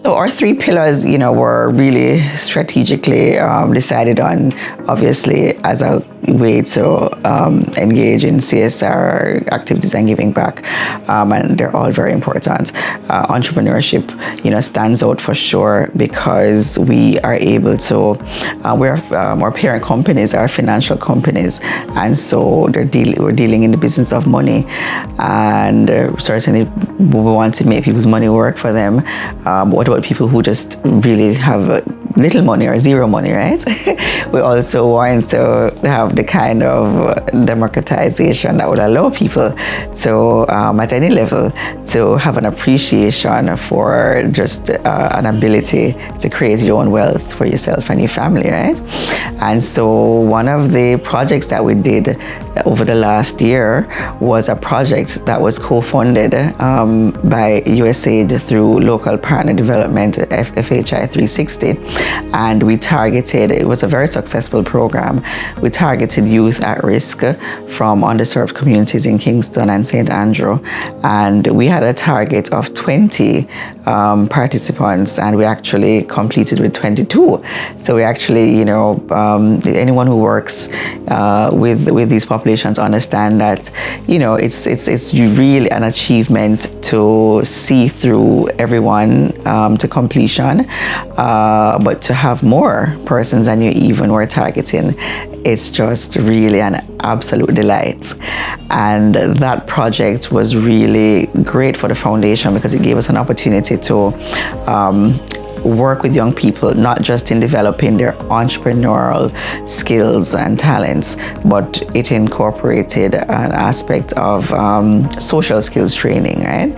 So our three pillars, were really strategically decided on, obviously, as a way to engage in CSR activities and giving back, and they're all very important. Entrepreneurship, stands out for sure because we are able to, our parent companies are financial companies, and so we're dealing in the business of money, and certainly we want to make people's money work for them. What about people who just really have little money or zero money, right? We also want to have the kind of democratization that would allow people to, at any level, to have an appreciation for just an ability to create your own wealth for yourself and your family, right? And so one of the projects that we did over the last year was a project that was co-funded by USAID through Local Partner Development, FHI 360, and we targeted, it was a very successful program, we targeted youth at risk from underserved communities in Kingston and St. Andrew, and we had a target of 20 participants, and we actually completed with 22. So we actually, anyone who works with these populations understand that, it's really an achievement to see through everyone to completion, but to have more persons than you even were targeting, it's just really an absolute delight. And that project was really great for the foundation because it gave us an opportunity to work with young people, not just in developing their entrepreneurial skills and talents, but it incorporated an aspect of social skills training, right?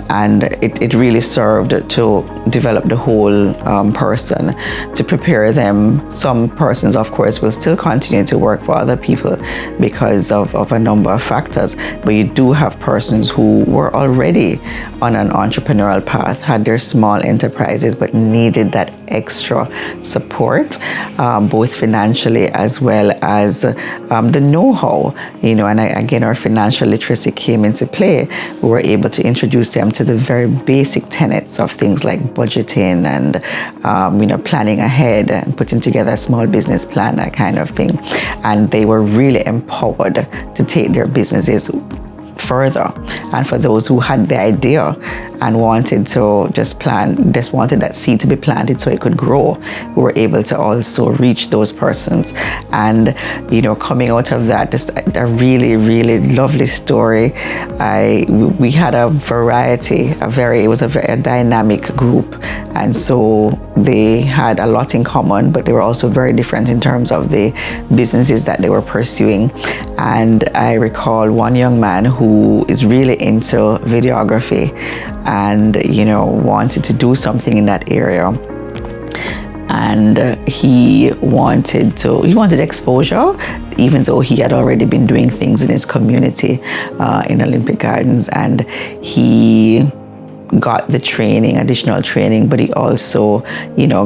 And it really served to develop the whole person, to prepare them. Some persons, of course, will still continue to work for other people because of a number of factors, but you do have persons who were already on an entrepreneurial path, had their small enterprises, but needed that extra support, both financially as well as the know-how, and again, our financial literacy came into play. We were able to introduce them to the very basic tenets of things like budgeting and, planning ahead and putting together a small business plan, that kind of thing. And they were really empowered to take their businesses further. And for those who had the idea and wanted to just wanted that seed to be planted so it could grow, we were able to also reach those persons. And coming out of that, just a really, really lovely story. We had a variety, it was a very dynamic group, and so they had a lot in common, but they were also very different in terms of the businesses that they were pursuing. And I recall one young man who is really into videography and wanted to do something in that area, and he wanted exposure, even though he had already been doing things in his community in Olympic Gardens, and he got the additional training, but he also,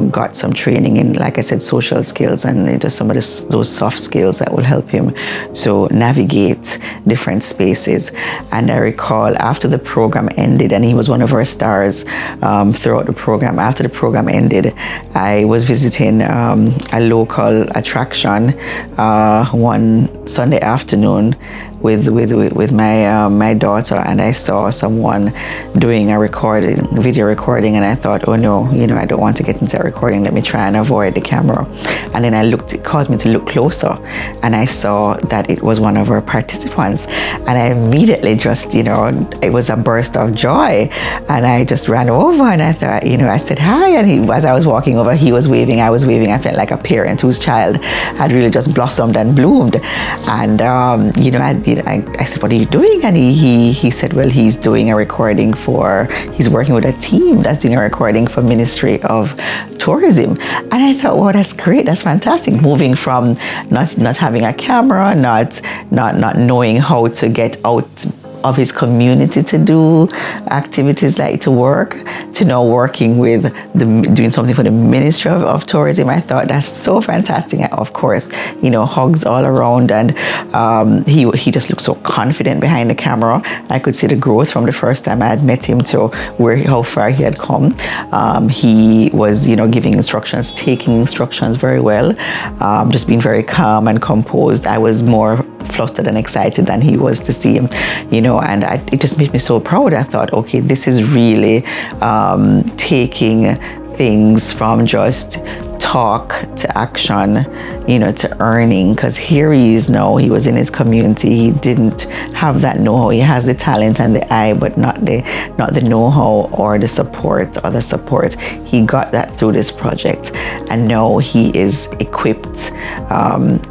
got some training in, like I said, social skills and just some of those soft skills that will help him to navigate different spaces. And I recall after the program ended, and he was one of our stars throughout the program, after the program ended, I was visiting a local attraction one Sunday afternoon with my daughter, and I saw someone doing a video recording, and I thought, oh no, I don't want to get into that recording, let me try and avoid the camera. And then it caused me to look closer, and I saw that it was one of our participants, and I immediately just, it was a burst of joy, and I just ran over, and I thought, I said hi, and as I was walking over, he was waving, I was waving. I felt like a parent whose child had really just blossomed and bloomed. And I said, what are you doing? And he said, well, he's working with a team that's doing a recording for Ministry of Tourism. And I thought, wow, that's great, that's fantastic. Moving from not having a camera, not knowing how to get out of his community to do activities like to work, to now working with doing something for the Ministry of Tourism. I thought that's so fantastic. And of course, hugs all around, and he just looked so confident behind the camera. I could see the growth from the first time I had met him to how far he had come. He was, giving instructions, taking instructions very well, just being very calm and composed. I was more flustered and excited than he was to see him, and it just made me so proud. I thought, okay, this is really taking things from just talk to action, to earning, because here he is now. He was in his community. He didn't have that know-how. He has the talent and the eye, but not the know-how or the support. He got that through this project, and now he is equipped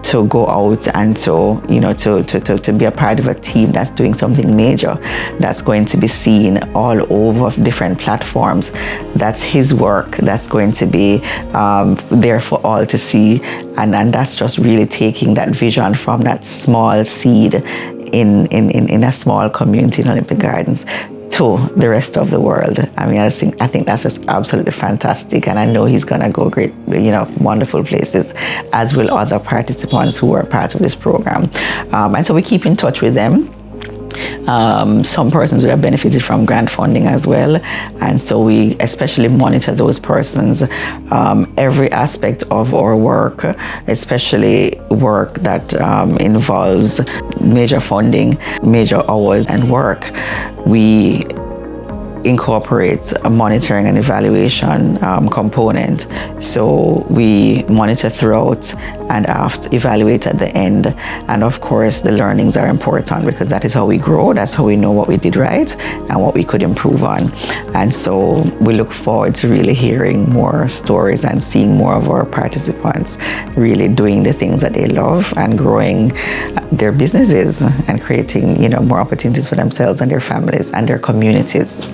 to go out and to be a part of a team that's doing something major, that's going to be seen all over different platforms. That's his work. That's going to be there for all to see, and that's just really taking that vision from that small seed in a small community in Olympic Gardens to the rest of the world. I mean, I think that's just absolutely fantastic, and I know he's gonna go great, wonderful places, as will other participants who are part of this program. And so we keep in touch with them. Some persons would have benefited from grant funding as well, and so we especially monitor those persons. Every aspect of our work, especially work that involves major funding, major hours and work, we incorporate a monitoring and evaluation component. So we monitor throughout and after, evaluate at the end. And of course, the learnings are important, because that is how we grow. That's how we know what we did right and what we could improve on. And so we look forward to really hearing more stories and seeing more of our participants really doing the things that they love and growing their businesses and creating, more opportunities for themselves and their families and their communities.